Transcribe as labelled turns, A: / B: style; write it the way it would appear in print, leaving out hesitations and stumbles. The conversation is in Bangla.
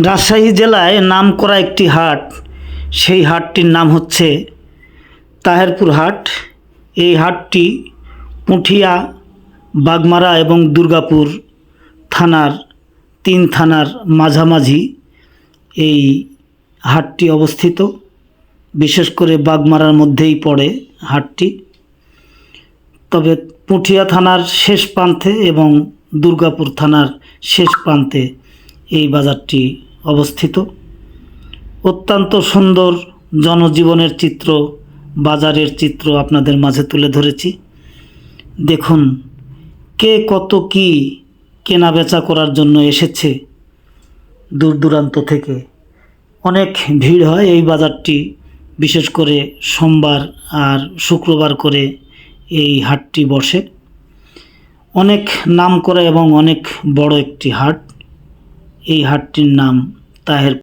A: রাজশাহী জেলায় নামকরা একটি হাট, সেই হাটটির নাম হচ্ছে তাহেরপুর হাট। এই হাটটি পুঠিয়া, বাগমারা এবং দুর্গাপুর থানার 3 থানার মাঝামাঝি এই হাটটি অবস্থিত। বিশেষ করে বাগমারার মধ্যেই পড়ে হাটটি, তবে পুঠিয়া থানার শেষ প্রান্তে এবং দুর্গাপুর থানার শেষ প্রান্তে এই বাজারটি অবস্থিত। অত্যন্ত সুন্দর জনজীবনের চিত্র, বাজারের চিত্র আপনাদের মাঝে তুলে ধরেছি। দেখুন কে কত কি কেনা বেচা করার জন্য এসেছে দূর দূরান্ত থেকে। অনেক ভিড় হয় এই বাজারটি, বিশেষ করে সোমবার আর শুক্রবার করে এই হাটটি বসে। অনেক নামকরা এবং অনেক বড় একটি হাট। এই হাটটির নাম তাহের